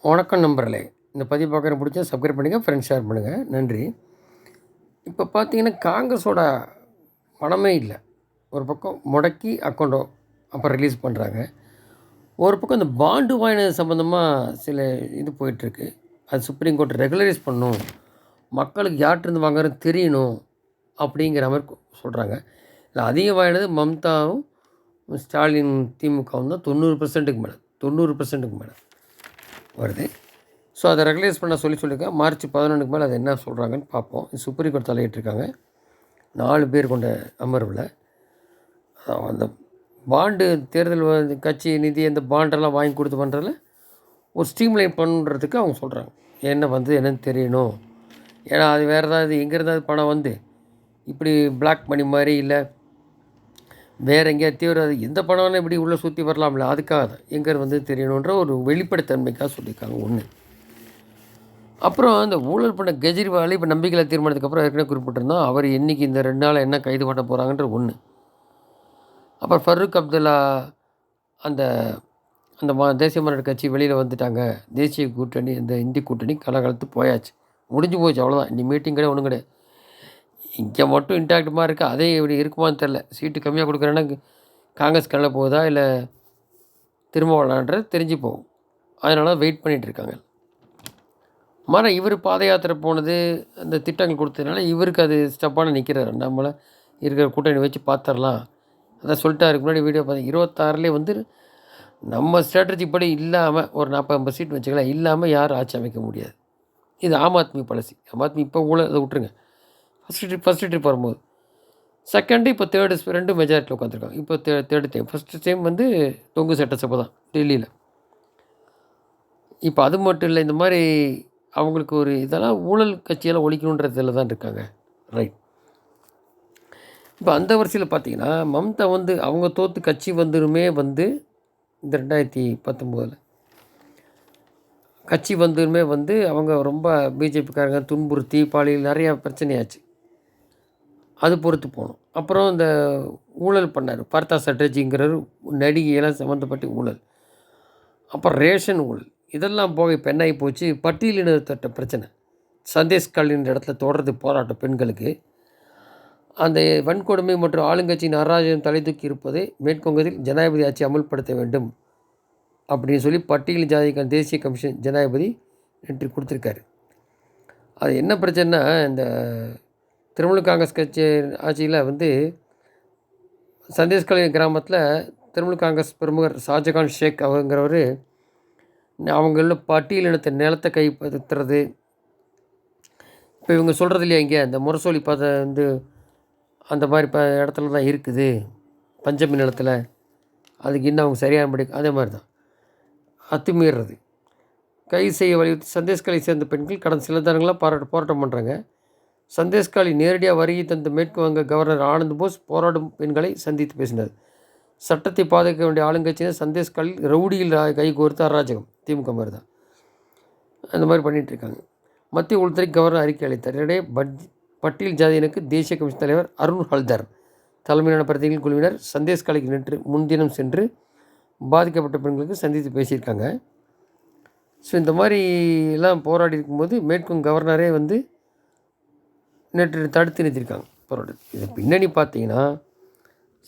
வணக்கம் நண்பர்களே. இந்த பதிவு பார்க்குற பிடிச்சா சப்ஸ்கிரைப் பண்ணுங்கள், ஃப்ரெண்ட்ஸ் ஷேர் பண்ணுங்கள். நன்றி. இப்போ பார்த்தீங்கன்னா, காங்கிரஸோட பணமே இல்ல. ஒரு பக்கம் முடக்கி அக்கவுண்டோ அப்புறம் ரிலீஸ் பண்ணுறாங்க. ஒரு பக்கம் இந்த பாண்டு வாங்கினது சம்மந்தமா சில இது போயிட்டுருக்கு. அது சுப்ரீம் கோர்ட் ரெகுலரைஸ் பண்ணணும். மக்களுக்கு யார்ட்டருந்து வாங்குறதுன்னு தெரியணும். அப்படிங்கிற மாரி சொல்கிறாங்க. இதில அதிகம் வாங்கினது மம்தாவும், ஸ்டாலின் திமுகவும் தான் 90%க்கு மேல 90%க்கு மேல வருது. ஸோ அதை ரெகுலைஸ் பண்ண சொல்லியிருக்காங்க. மார்ச் 11க்கு மேலே அது என்ன சொல்கிறாங்கன்னு பார்ப்போம். சுப்ரீம் கோர்ட் தலையிட்டிருக்காங்க 4 பேர் கொண்ட அமர்வில். அந்த பாண்டு தேர்தல் கட்சி நிதி அந்த பாண்டெல்லாம் வாங்கி கொடுத்து பண்ணுறதுல ஒரு ஸ்ட்ரீம்லைன் பண்ணுறதுக்கு அவங்க சொல்கிறாங்க. என்ன என்னன்னு தெரியணும். ஏன்னா அது வேறு ஏதாவது எங்கேருந்தாவது பணம் இப்படி பிளாக் மணி மாதிரி இல்லை வேறு எங்கேயாவது தீவிரவாதி எந்த பணம்னு இப்படி உள்ளே சுற்றி வரலாம்ல, அதுக்காக தான் எங்கே தெரியணுன்ற ஒரு வெளிப்படைத்தன்மைக்காக சொல்லியிருக்காங்க ஒன்று. அப்புறம் இந்த ஊழல் பண்ண கெஜ்ரிவால் இப்போ நம்பிக்கையில்லா தீர்மானத்துக்கு ஏற்கனவே குறிப்பிட்டிருந்தோம். அவர் என்றைக்கு இந்த 2 நாள் என்ன கைது பண்ண போகிறாங்கன்ற ஒன்று. அப்புறம் ஃபரூக் அப்துல்லா அந்த அந்த தேசிய மாநாடு கட்சி வெளியில் வந்துட்டாங்க. தேசிய கூட்டணி இந்த இந்தி கூட்டணி கலகலத்து போயாச்சு, முடிஞ்சு போச்சு, அவ்வளோதான். இனி மீட்டிங் கிடையாது, ஒன்றும் கிடையாது. இங்கே மட்டும் இன்டாக்டுமா இருக்குது. அதே இப்படி இருக்குமான்னு தெரில. சீட்டு கம்மியாக கொடுக்குறேன்னா காங்கிரஸ் கல்ல போகுதா இல்லை திரும்ப வரலான்றது தெரிஞ்சு போகும். அதனால வெயிட் பண்ணிகிட்டு இருக்காங்க. மறு இவர் பாத யாத்திரை போனது அந்த திட்டங்கள் கொடுத்ததுனால இவருக்கு அது ஸ்டெப்பான நிற்கிறார். நம்மளை இருக்கிற கூட்டணி வச்சு பார்த்துடலாம் அதான் சொல்லிட்டாருக்கு. முன்னாடி வீடியோ பார்த்து 26லே நம்ம ஸ்ட்ராட்டஜி படி இல்லாமல் ஒரு 40-50 சீட் வச்சுக்கலாம், இல்லாமல் யாரும் ஆட்சி அமைக்க முடியாது. இது ஆம் ஆத்மி பாலிசி. ஆம் ஆத்மி இப்போ ஊழல் அதை விட்டுருங்க. ஃபஸ்ட்டு ட்ரிப் வரும்போது செகண்டு இப்போ தேர்டு 2 மெஜாரிட்டியில் உட்காந்துருக்காங்க. இப்போ தேர்டு டைம். ஃபஸ்ட்டு டைம் தொங்கு சட்டசபை தான் டெல்லியில். இப்போ அது மட்டும் இல்லை, இந்த மாதிரி அவங்களுக்கு ஒரு இதெல்லாம் ஊழல் கட்சியெல்லாம் ஒழிக்கணுன்றதில் தான் இருக்காங்க. ரைட். இப்போ அந்த வரிசையில் பார்த்தீங்கன்னா மம்தா அவங்க தோற்று கட்சி வந்துருமே இந்த 2019 கட்சி வந்துருமே அவங்க ரொம்ப பிஜேபிக்காரங்க துன்புறுத்தி பாலியல் நிறையா பிரச்சனையாச்சு. அது பொறுத்து போகணும். அப்புறம் இந்த ஊழல் பண்ணார் பார்த்தா சட்டர்ஜிங்கிறவர், நடிகையெல்லாம் சம்மந்தப்பட்ட ஊழல். அப்புறம் ரேஷன் ஊழல். இதெல்லாம் போக இப்போ என்ன ஆகி போச்சு, பட்டியலினத்தட்ட பிரச்சனை. சந்தேஷ்காலின் இடத்துல தொடர்ந்து போராட்டம் பெண்களுக்கு. அந்த வன்கொடுமை மற்றும் ஆளுங்கட்சியின் அராஜகம் தலை தூக்கி இருப்பதை மேற்குவங்கத்தில் ஜனாதிபதி ஆட்சி அமல்படுத்த வேண்டும் அப்படின்னு சொல்லி பட்டியல் ஜாதிக்கான தேசிய கமிஷன் ஜனாதிபதி நேற்று கொடுத்துருக்காரு. அது என்ன பிரச்சனைனா, இந்த திரிணாமுல் காங்கிரஸ் கட்சி ஆட்சியில் சந்தேஷ்காலின் கிராமத்தில் திரிணாமுல் காங்கிரஸ் பிரமுகர் ஷாஜகான் ஷேக் அவங்கிறவர் அவங்கள பட்டியலினத்தை நிலத்தை கைப்பற்றுறது. இப்போ இவங்க சொல்கிறது இல்லையா, இங்கே இந்த முரசொலி அந்த மாதிரி இடத்துல தான் இருக்குது பஞ்சமி நிலத்தில், அதுக்கு இன்னும் அவங்க சரியானபடி அதே மாதிரி தான் அத்துமீறது. கைது செய்ய வலியுறுத்தி சந்தேஷ்காலை சேர்ந்த பெண்கள் கடந்த சில தினங்களாக போராட்டம் பண்ணுறாங்க. சந்தேஷ்காலி நேரடியாக வருகை தந்த மேற்கு வங்க கவர்னர் ஆனந்த் போஸ் போராடும் பெண்களை சந்தித்து பேசினார். சட்டத்தை பாதுகாக்க வேண்டிய ஆளுங்கட்சியினர் சந்தேஷ்காலில் ரவுடியில் கை கோர்த்து அராஜகம். திமுக மாதிரி தான் அந்த மாதிரி பண்ணிகிட்ருக்காங்க. மத்திய உள்துறை கவர்னர் அறிக்கை அளித்தார். இடையே பட்டியல் ஜாதியினருக்கு தேசிய கமிஷன் தலைவர் அருண் ஹல்தர் தலைமையிலான பிரதிநிதிகள் குழுவினர் சந்தேஷ்காலிக்கு நேற்று முன்தினம் சென்று பாதிக்கப்பட்ட பெண்களுக்கு சந்தித்து பேசியிருக்காங்க. ஸோ இந்த மாதிரி எல்லாம் போராடி இருக்கும்போது மேற்கும் கவர்னரே நேற்று தடுத்து நிறுத்தியிருக்காங்க போராட்டம். இது பின்னணி பார்த்தீங்கன்னா,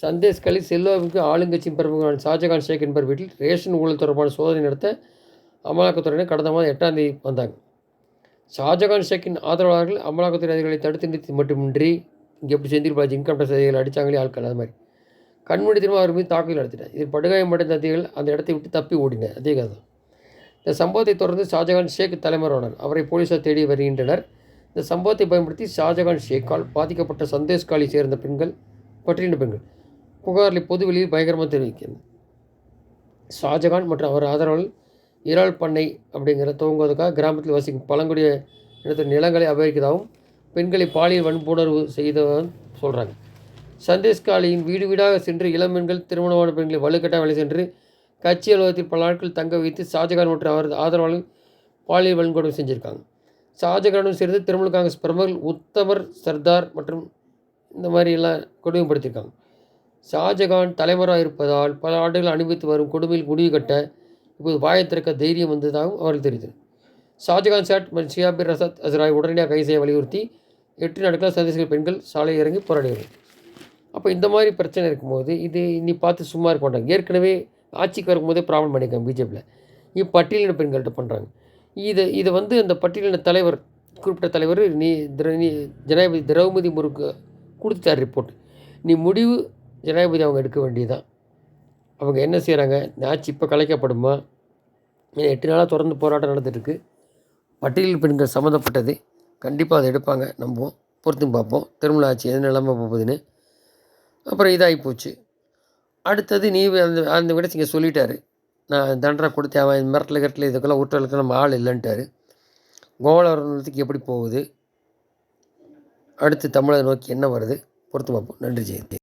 சந்தேஷ்காலி செல்வாவுக்கு ஆளுங்கட்சி பிரமுகரான ஷாஜகான் ஷேக் என்பவர் வீட்டில் ரேஷன் ஊழல் தொடர்பான சோதனை நடத்த அமலாக்கத்துறையினர் கடந்த மாதம் 8ஆம் தேதி வந்தாங்க. ஷாஜகான் ஷேக்கின் ஆதரவாளர்கள் அமலாக்கத்துறை அதிகாரிகளை தடுத்து நிறுத்தி மட்டுமின்றி இங்கே எப்படி செந்தில்பாஜி இன்கம் டேக்ஸ் அதிகாரிகள் அடித்தாங்களே ஆட்கள், அது மாதிரி கண்மூடி திரும்ப அவர் மீது தாக்குதல் நடத்தினார். இதில் படுகாயமடைந்த அதிகாரிகள் அந்த இடத்தை விட்டு தப்பி ஓடினார். அதே கதை. இந்த சம்பவத்தை தொடர்ந்து ஷாஜகான் ஷேக் தலைமறைவானார். அவரை போலீசார் தேடி வருகின்றனர். இந்த சம்பவத்தை பயன்படுத்தி ஷாஜகான் ஷேக்கால் பாதிக்கப்பட்ட சந்தேஷ்காலி சேர்ந்த பெண்கள் பட்டியலின பெண்கள் புகாரில் பொது வெளியில் பயங்கரமாக தெரிவிக்கிறது. ஷாஜகான் மற்றும் அவர் ஆதரவாளர்கள் இறால் பண்ணை அப்படிங்கிற துவங்குவதற்காக கிராமத்தில் வசிக்கும் பழங்குடிய இடத்தில் நிலங்களை அபகரிக்கிறதாகவும் பெண்களை பாலியல் வன்புணர்வு செய்ததாகவும் சொல்கிறாங்க. சந்தேஷ்காலியின் வீடு வீடாக சென்று இளம்பெண்கள் திருமணமான பெண்களை வலுக்கட்டாக வேலை சென்று கட்சி அலுவலகத்தில் பல நாட்கள் தங்க வைத்து ஷாஜகான் மற்றும் அவரது ஆதரவாளர்கள் பாலியல் வன்கொடுமை செஞ்சுருக்காங்க. ஷாஜகானும் சேர்ந்து திரிணாமுல் காங்கிரஸ் பிரமுகர்கள் உத்தமர் சர்தார் மற்றும் இந்த மாதிரி எல்லாம் கொடுமைப்படுத்தியிருக்காங்க. ஷாஜகான் தலைவராக இருப்பதால் பல ஆண்டுகள் அனுபவித்து வரும் கொடுமையில் முடிவு கட்ட இப்போது வாயை திறக்க தைரியம் வந்ததாகவும் அவர்கள் தெரிவித்தனர். ஷாஜகான் சாட் மற்றும் ஷியாபிர் ரசாத் அசராய் உடனடியாக கைது செய்ய வலியுறுத்தி 8 நாட்களாக சந்தேகங்கள் பெண்கள் சாலையில் இறங்கி போராடினர். அப்போ இந்த மாதிரி பிரச்சனை இருக்கும்போது இது இனி பார்த்து சும்மா இருக்க மாட்டாங்க. ஏற்கனவே ஆட்சிக்கு வரும்போதே ப்ராப்ளம் பண்ணியிருக்காங்க பிஜேபியில். இப்போ பட்டியலின பெண்கள்கிட்ட பண்ணுறாங்க. இதை வந்து அந்த பட்டியலின தலைவர் குறிப்பிட்ட தலைவர் ஜனாதிபதி திரௌபதி முர்முக்கு கொடுத்துட்டார் ரிப்போர்ட். நீ முடிவு ஜனாதிபதி அவங்க எடுக்க வேண்டியதுதான். அவங்க என்ன செய்கிறாங்க, இந்த ஆட்சி இப்போ கலைக்கப்படுமா? 8 நாளாக தொடர்ந்து போராட்டம் நடந்துகிட்ருக்கு. பட்டியலின பெண்கள் சம்மந்தப்பட்டது கண்டிப்பாக அதை எடுப்பாங்க, நம்புவோம். பொறுத்தும் பார்ப்போம் திருமண ஆட்சி எது நிலைமை போகுதுன்னு. அப்புறம் இதாகி போச்சு. அடுத்தது அந்த விட இங்கே சொல்லிட்டாரு, நான் தண்டனை கொடுத்தேன், அவன் மிரட்டல் இதுக்கெல்லாம் ஊற்றலுக்கு நம்ம ஆள் இல்லைன்ட்டார். கோவலத்துக்கு எப்படி போகுது, அடுத்து தமிழை நோக்கி என்ன வருது, பொறுத்து பார்ப்போம். நன்றி ஜெயந்தி.